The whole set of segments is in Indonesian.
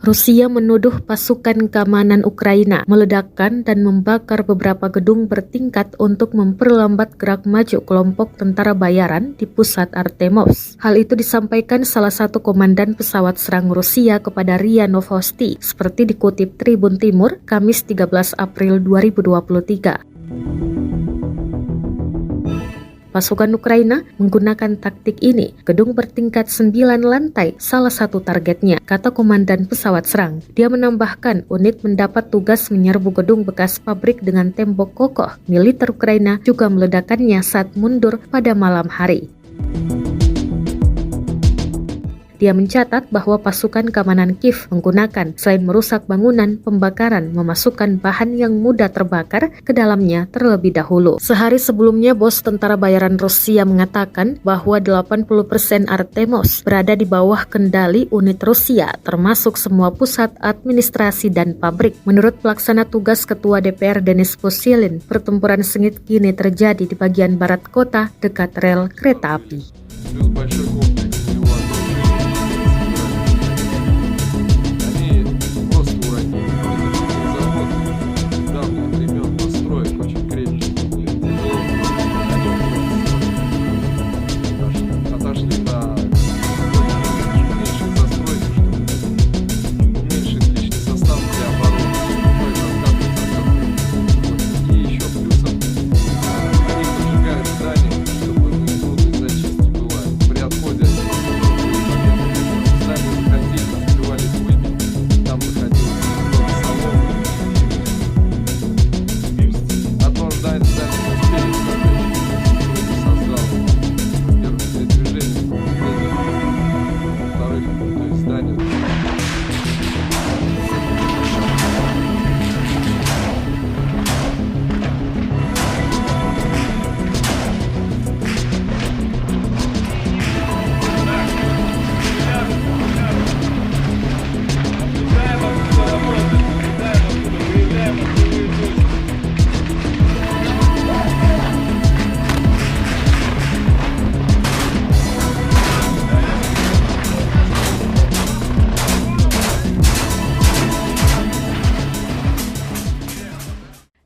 Rusia menuduh pasukan keamanan Ukraina meledakkan dan membakar beberapa gedung bertingkat untuk memperlambat gerak maju kelompok tentara bayaran di pusat Artemovsk. Hal itu disampaikan salah satu komandan pesawat serang Rusia kepada RIA Novosti, seperti dikutip Tribun Timur, Kamis 13 April 2023. Pasukan Ukraina menggunakan taktik ini. Gedung bertingkat 9 lantai salah satu targetnya, kata komandan pesawat serang. Dia menambahkan unit mendapat tugas menyerbu gedung bekas pabrik dengan tembok kokoh. Militer Ukraina juga meledakkannya saat mundur pada malam hari. Dia mencatat bahwa pasukan keamanan Kiev menggunakan, selain merusak bangunan, pembakaran, memasukkan bahan yang mudah terbakar ke dalamnya terlebih dahulu. Sehari sebelumnya, bos tentara bayaran Rusia mengatakan bahwa 80% Artemovsk berada di bawah kendali unit Rusia, termasuk semua pusat administrasi dan pabrik. Menurut pelaksana tugas Ketua DPR Denis Pushilin, pertempuran sengit kini terjadi di bagian barat kota dekat rel kereta api.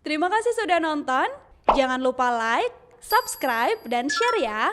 Terima kasih sudah nonton. Jangan lupa like, subscribe, dan share ya.